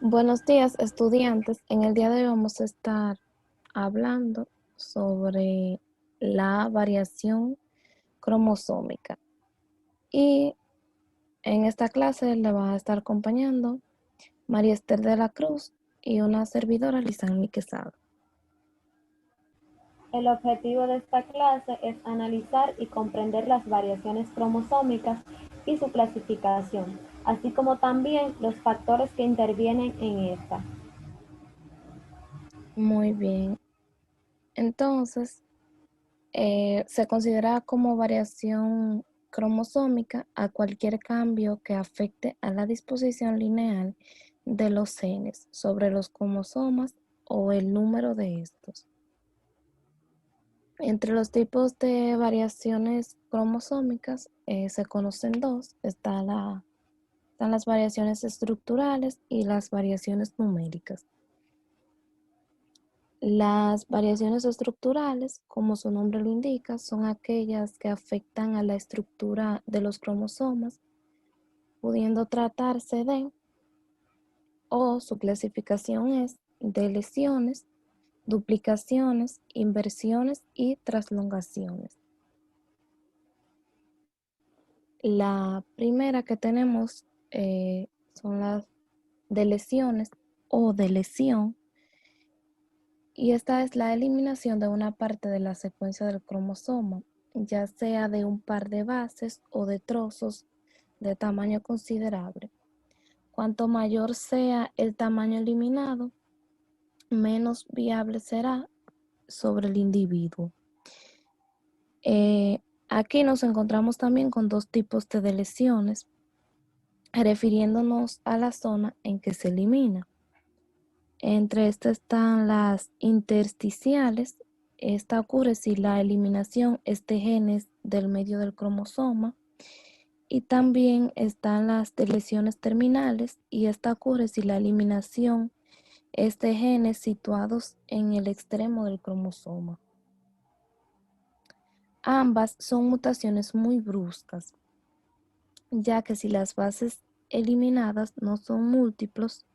Buenos días, estudiantes. En el día de hoy vamos a estar hablando sobre la variación cromosómica. Y en esta clase le va a estar acompañando María Esther de la Cruz y una servidora, Lisanny Quesada. El objetivo de esta clase es analizar y comprender las variaciones cromosómicas y su clasificación, así como también los factores que intervienen en esta. Muy bien. Entonces, se considera como variación cromosómica a cualquier cambio que afecte a la disposición lineal de los genes sobre los cromosomas o el número de estos. Entre los tipos de variaciones cromosómicas se conocen dos. Están las variaciones estructurales y las variaciones numéricas. Las variaciones estructurales, como su nombre lo indica, son aquellas que afectan a la estructura de los cromosomas, pudiendo tratarse de, o su clasificación es, de lesiones, duplicaciones, inversiones y traslongaciones. La primera que tenemos son las de lesiones o de lesión, y esta es la eliminación de una parte de la secuencia del cromosoma, ya sea de un par de bases o de trozos de tamaño considerable. Cuanto mayor sea el tamaño eliminado, menos viable será sobre el individuo. Aquí nos encontramos también con dos tipos de lesiones, refiriéndonos a la zona en que se elimina. Entre estas están las intersticiales. Esta ocurre si la eliminación es de genes del medio del cromosoma. Y también están las de lesiones terminales, y esta ocurre si la eliminación es de genes situados en el extremo del cromosoma. Ambas son mutaciones muy bruscas, ya que si las bases eliminadas no son múltiplos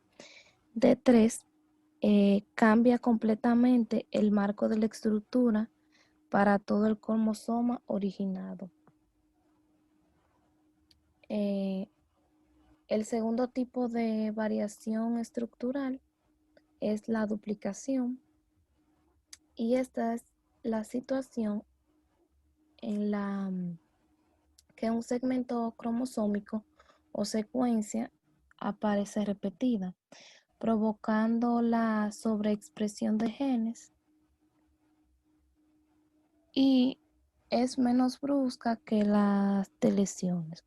de 3, cambia completamente el marco de la estructura para todo el cromosoma originado. El segundo tipo de variación estructural es la duplicación, y esta es la situación en la que un segmento cromosómico o secuencia aparece repetida, provocando la sobreexpresión de genes, y es menos brusca que las deleciones.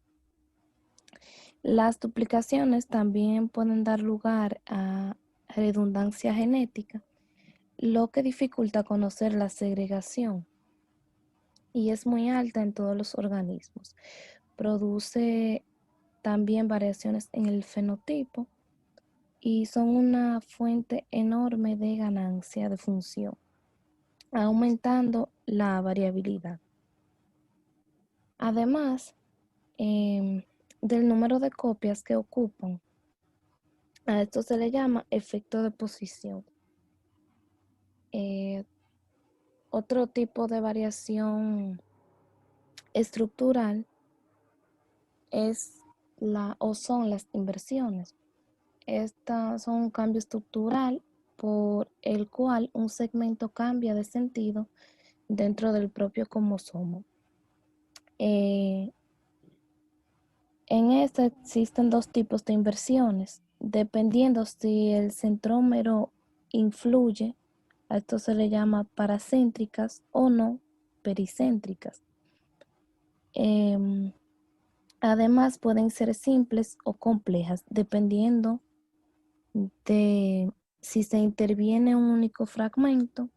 Las duplicaciones también pueden dar lugar a redundancia genética, lo que dificulta conocer la segregación, y es muy alta en todos los organismos. Produce también variaciones en el fenotipo y son una fuente enorme de ganancia de función, aumentando la variabilidad. Además del número de copias que ocupan, a esto se le llama efecto de posición. Otro tipo de variación estructural son las inversiones. Estas son un cambio estructural por el cual un segmento cambia de sentido dentro del propio cromosoma. En esta existen dos tipos de inversiones, dependiendo si el centrómero influye. A esto se le llama paracéntricas o no pericéntricas. Además, pueden ser simples o complejas, dependiendo de si se interviene un único fragmento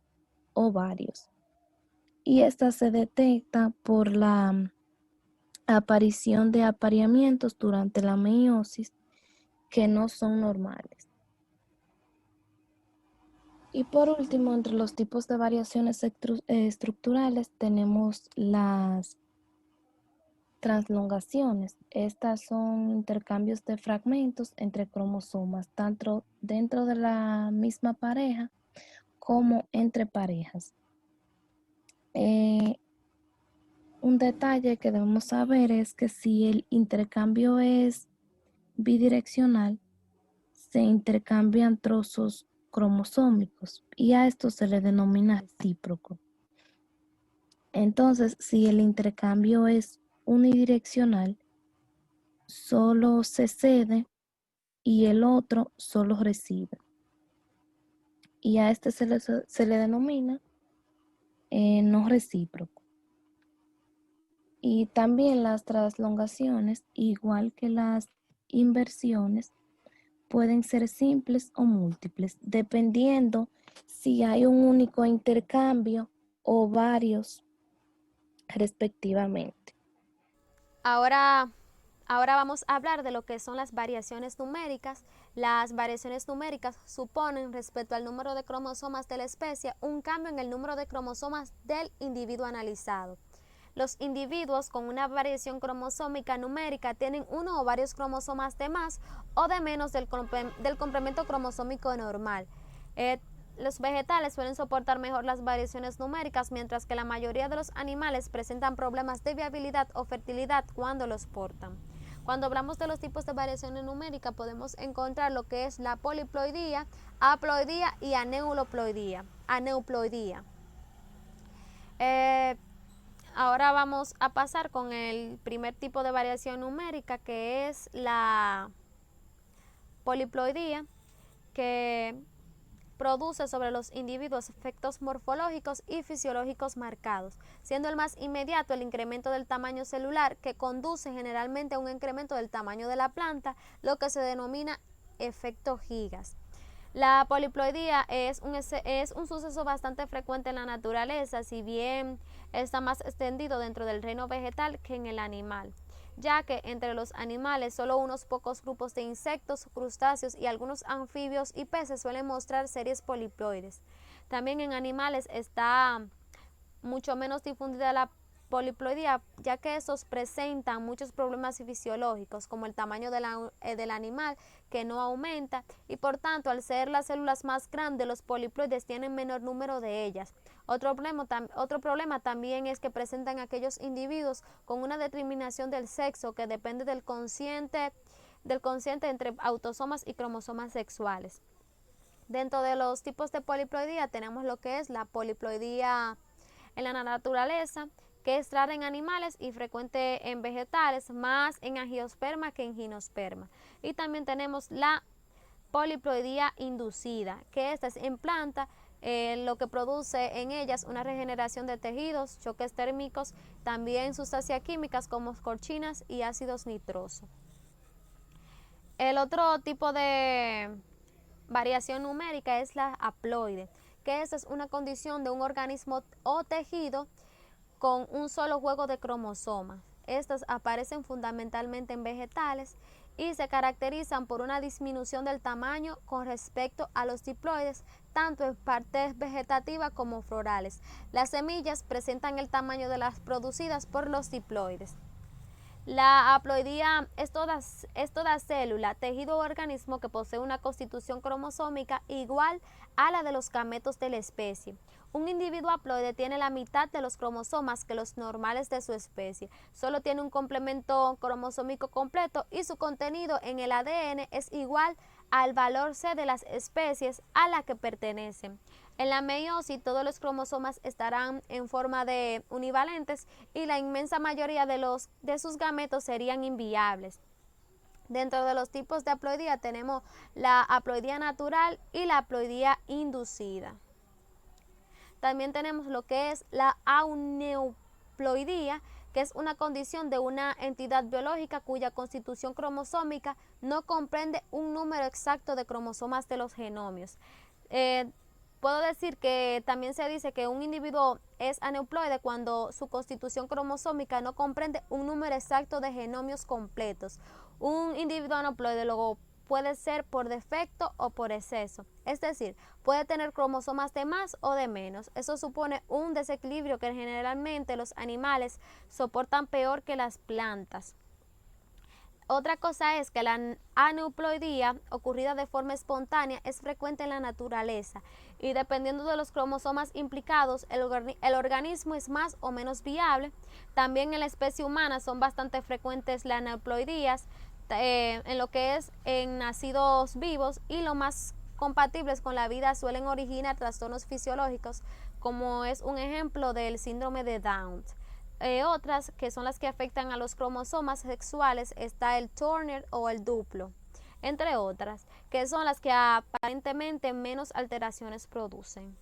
o varios. Y esta se detecta por la aparición de apareamientos durante la meiosis que no son normales. Y por último, entre los tipos de variaciones estructurales tenemos las Translongaciones. Estas son intercambios de fragmentos entre cromosomas, tanto dentro de la misma pareja como entre parejas. Un detalle que debemos saber es que si el intercambio es bidireccional, se intercambian trozos cromosómicos y a esto se le denomina recíproco. Entonces, si el intercambio es unidireccional, solo se cede y el otro solo recibe. Y a este se le denomina no recíproco. Y también las translongaciones, igual que las inversiones, pueden ser simples o múltiples, dependiendo si hay un único intercambio o varios respectivamente. Ahora vamos a hablar de lo que son las variaciones numéricas. Las variaciones numéricas suponen, respecto al número de cromosomas de la especie, un cambio en el número de cromosomas del individuo analizado. Los individuos con una variación cromosómica numérica tienen uno o varios cromosomas de más o de menos del complemento cromosómico normal. Los vegetales suelen soportar mejor las variaciones numéricas, mientras que la mayoría de los animales presentan problemas de viabilidad o fertilidad cuando los portan. Cuando hablamos de los tipos de variaciones numéricas, podemos encontrar lo que es la poliploidía, haploidía y aneuploidía. Ahora vamos a pasar con el primer tipo de variación numérica, que es la poliploidía, que produce sobre los individuos efectos morfológicos y fisiológicos marcados, siendo el más inmediato el incremento del tamaño celular, que conduce generalmente a un incremento del tamaño de la planta, lo que se denomina efecto Gigas. La poliploidía es un suceso bastante frecuente en la naturaleza, si bien está más extendido dentro del reino vegetal que en el animal, ya que entre los animales solo unos pocos grupos de insectos, crustáceos y algunos anfibios y peces suelen mostrar series poliploides. También en animales está mucho menos difundida la poliploidía, ya que estos presentan muchos problemas fisiológicos, como el tamaño del animal, que no aumenta, y por tanto, al ser las células más grandes, los poliploides tienen menor número de ellas. Otro problema también es que presentan aquellos individuos con una determinación del sexo que depende del consciente entre autosomas y cromosomas sexuales. Dentro de los tipos de poliploidía tenemos lo que es la poliploidía en la naturaleza, que es rara en animales y frecuente en vegetales, más en angiosperma que en gimnosperma. Y también tenemos la poliploidía inducida, que esta es en planta, lo que produce en ellas una regeneración de tejidos, choques térmicos, también sustancias químicas como corchinas y ácidos nitrosos. El otro tipo de variación numérica es la haploide, que esta es una condición de un organismo o tejido con un solo juego de cromosomas. Estas aparecen fundamentalmente en vegetales y se caracterizan por una disminución del tamaño con respecto a los diploides, tanto en partes vegetativas como florales. Las semillas presentan el tamaño de las producidas por los diploides. La haploidía es toda célula, tejido o organismo que posee una constitución cromosómica igual a la de los gametos de la especie. Un individuo haploide tiene la mitad de los cromosomas que los normales de su especie. Solo tiene un complemento cromosómico completo y su contenido en el ADN es igual al valor C de las especies a la que pertenecen. En la meiosis todos los cromosomas estarán en forma de univalentes y la inmensa mayoría de sus gametos serían inviables. Dentro de los tipos de haploidía tenemos la haploidía natural y la haploidía inducida. También tenemos lo que es la aneuploidía, que es una condición de una entidad biológica cuya constitución cromosómica no comprende un número exacto de cromosomas de los genomios. Puedo decir que también se dice que un individuo es aneuploide cuando su constitución cromosómica no comprende un número exacto de genomios completos. Un individuo aneuploide luego puede ser por defecto o por exceso, es decir, puede tener cromosomas de más o de menos. Eso supone un desequilibrio que generalmente los animales soportan peor que las plantas. Otra cosa es que la aneuploidía, ocurrida de forma espontánea, es frecuente en la naturaleza y dependiendo de los cromosomas implicados, el organismo es más o menos viable. También en la especie humana son bastante frecuentes las aneuploidías en lo que es en nacidos vivos, y lo más compatibles con la vida suelen originar trastornos fisiológicos, como es un ejemplo del síndrome de Down. Otras que son las que afectan a los cromosomas sexuales está el Turner o el duplo, entre otras, que son las que aparentemente menos alteraciones producen.